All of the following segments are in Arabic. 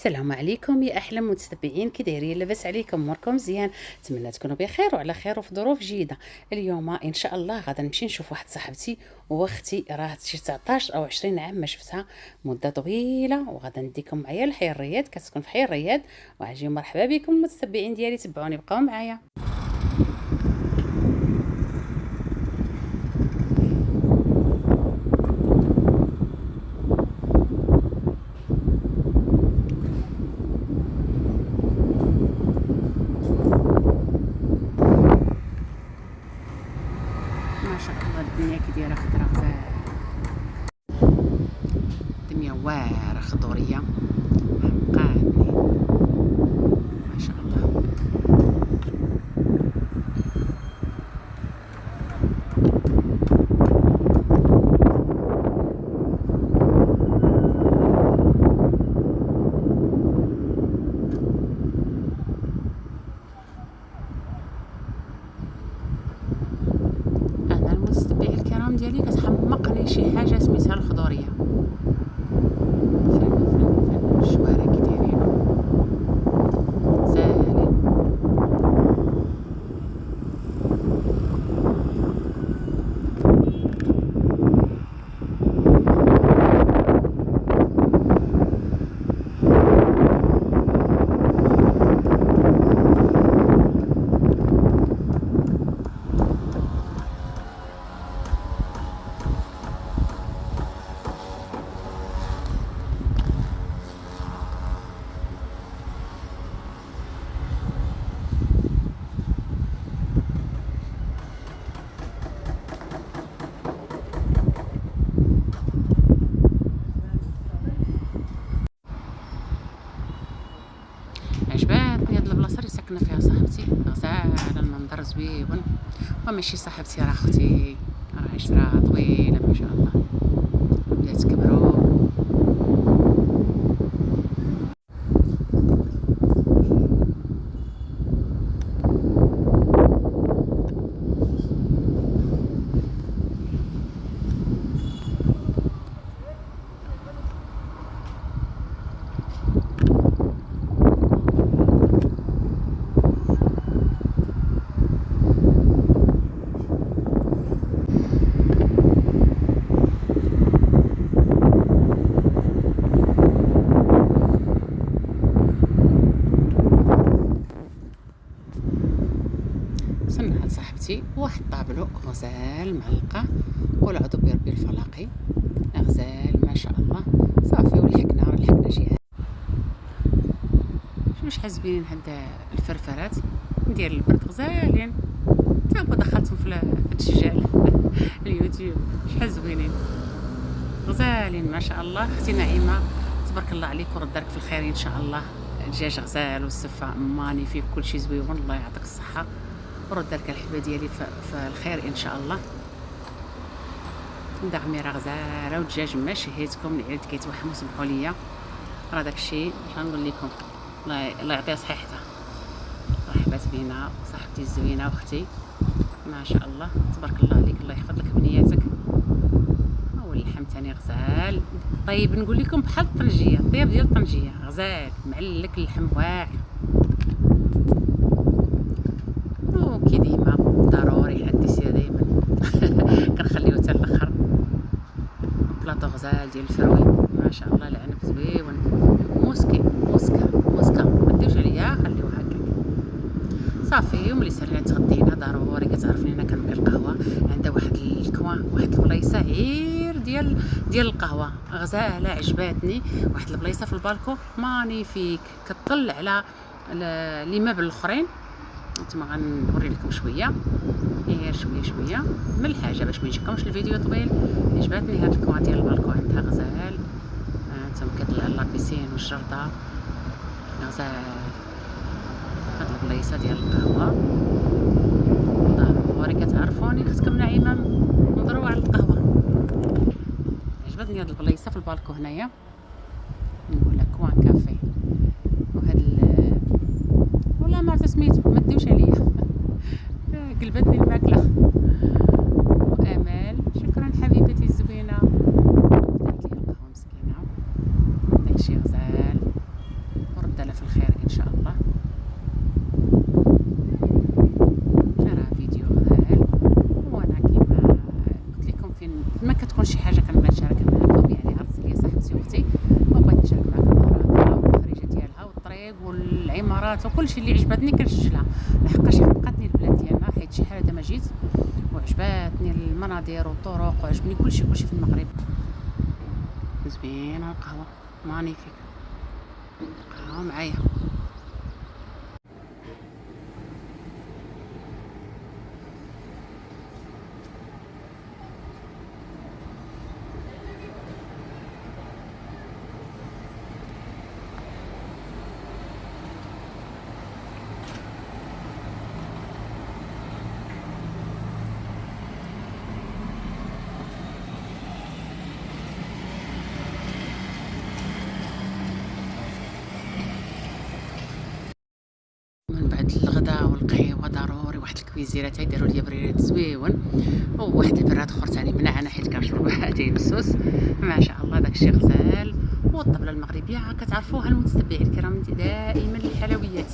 السلام عليكم يا احلى متتبعين، كي دايرين؟ لاباس عليكم؟ اموركم مزيان؟ نتمنى تكونوا بخير وعلى خير وفي ظروف جيده. اليوم ان شاء الله غادا نمشي نشوف واحد صاحبتي واختي، راه شي 19 او 20 عام ما شفتها، مده طويله، وغادا نديكم معايا لحي الرياض، كتسكن في حي الرياض. وعجي مرحبا بكم متتبعين ديالي، تبعوني بقاو معايا. ما شاء الله الدنيا كي دايره خضره غزال، الدنيا واعره خضوريه حمقاتني ما شاء الله. انا المتتبعين الكرام ديالي كتحمقني شي حاجه سميتها الخضوريه. فن الشوارع كي دايرين سالين. عجباتني هاد البلاصه اللي ساكنه فيها صاحبتي، غزاله، المنظر زويون. وماشي صاحبتي، راه اختي، راه عشرة طويله ما شاء الله، بدات كبروا. صنعت صاحبتي واحد طابلو غزال معلقه، قول عضو بربي الفلاقي، غزال ما شاء الله. صافي ولحقنا شي عام. واش حازبين هاد الفرفرات ديال البرد غزالين، تا هما دخلتهم في التسجيل اليوتيوب، شحال زوينين غزالين ما شاء الله. اختي نعيمه تبارك الله عليك ورد دارك في الخير ان شاء الله. الدجاج غزال والسفه ماني فيه كلشي زويون، الله يعطيك الصحه ورد دارك الحبه ديالي في الخير ان شاء الله. دغميره غزاله والدجاج ما شهيتكم، العيد كيتوحموا، سمحوا لي، راه داكشي شنقول لكم. الله يعطيها صحيحتها، رحبات بينا صاحبتي الزوينه واختي ما شاء الله، تبارك الله عليك، الله يحفظ لك بنياتك. واللحم تاني غزال طيب، نقول لكم بحال الطنجيه، الطياب ديال الطنجيه غزال معلك، اللحم واعر. وكي ديما ضروري حد يسير دايما كنخليو حتى الاخر. بلاطو غزال ديال الفروي ما شاء الله، العنب زويون، موسكا ما ديروش عليا، خليوه هكاك صافي. وملي سالينا تغدينا ضروري كتعرفني انا كنبغي القهوه، عندها واحد الكوان، واحد البلايصه عير ديال القهوه غزاله، عجباتني. واحد البلايصه في البالكو مانيفيك، كتطل على لي مابل الاخرين. نتوما غنوري لكم شويه، غير شويه من الحاجه باش ما يجيكمش الفيديو طويل. عجباتني هاد الكوان ديال البالكو، عندها غزال. نتوما كيطلع لا بيسين والجرده غزال. هاد البلايصه ديال القهوه ضروري كتعرفوني، اختكم نعيمه مضروعه على القهوه. عجبتني هاد البلايصه في البالكو هنايا، نقول لك كوان كافي. وهاد والله ما عرفت سميتو، ما ديوش عليا قلبتني الماكله. وامال شكرا حبيبتي الزوينه، دارت لي القهوه مسكينه، داكشي غزال والعمارات وكلشي اللي عجبتني كنسجلها، لحقاش حرقتني البلاد ديالنا، حيت شي حاجه ما جيت وعجباتني المناظر والطرق وعجبني كلشي في المغرب. زوينه القهوه، مانيفيك، قهوه معايا. من بعد الغداء والقهوه ضروري واحد الكويزيره تيديروا ليا بريرات زويون، وواحد البراد اخر ثاني منعنه حيت كنشرب تيبسوس ما شاء الله داكشي غزال. والطبله المغربيه كتعرفوها المتتبعين الكرام دائما الحلويات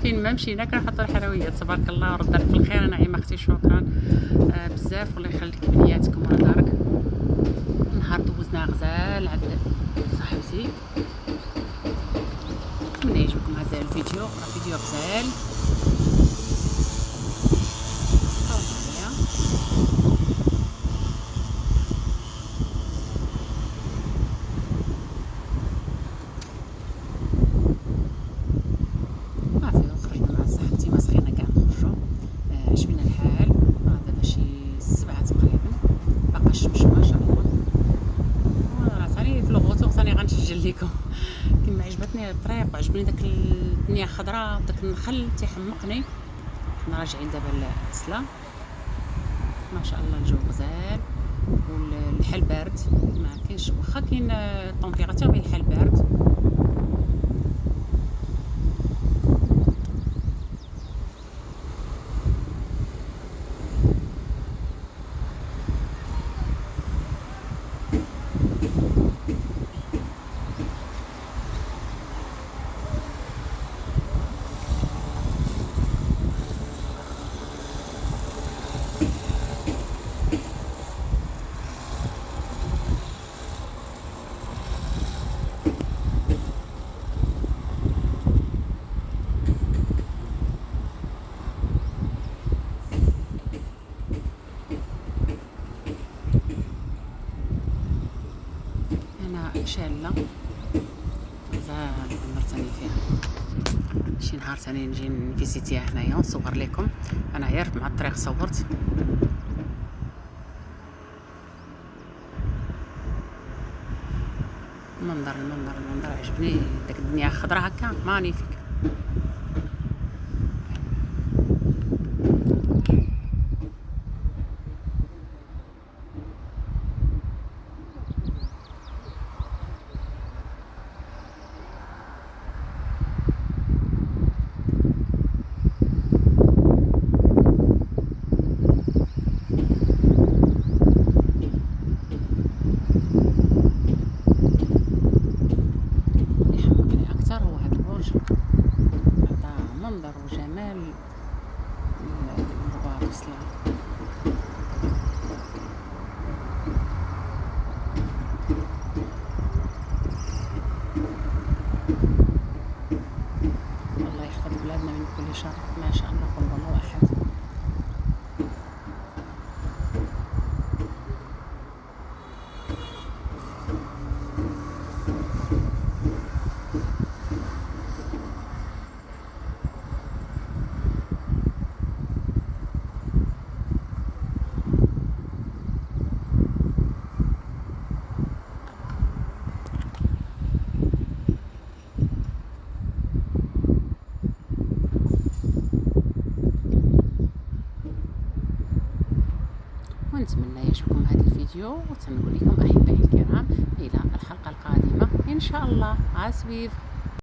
فين ما مشينا كنحطوا الحلويات. تبارك الله ورد عليك بالخير نعيمه اختي، شكرا بزاف والله يخليك بنياتكم ولا دارك. نهار دوزناه غزال عند صاحبتي. نتمنى يعجبكم هذا الفيديو، راه فيديو غزال. صافي خرجنا مع صاحبتي، ما سخينا كاع نخرجوا، عجبنا الحال. دابا شي 7 تقريبا، باقا الشمس ما شاء الله. راه ثاني في الغوتو ثاني غنسجل لكم كما عجبتني الطريق وعجبني داك الدنيا خضراء وداك النخل تيحمقني. حنا راجعين دابا للسلا، ما شاء الله الجو غزال والحال بارد، ما كاينش واخا كاين الطومبيراتور مي الحال بارد. انا شاله غزال عمرتني فيها. شي نهار ثاني نجي نفيسيتيها هنايا ونصور لكم. انا غير مع الطريق صورت. المنظر عجبني، داك الدنيا خضرا هكا مانيفيك. منظر وجمال الرباط والسلام. الله يحفظ بلادنا من كل شر، ما شاء الله قل الله احد. ونتمنى يعجبكم هذا الفيديو، وتنقول لكم احبائي الكرام الى الحلقه القادمه ان شاء الله. عاسبيف.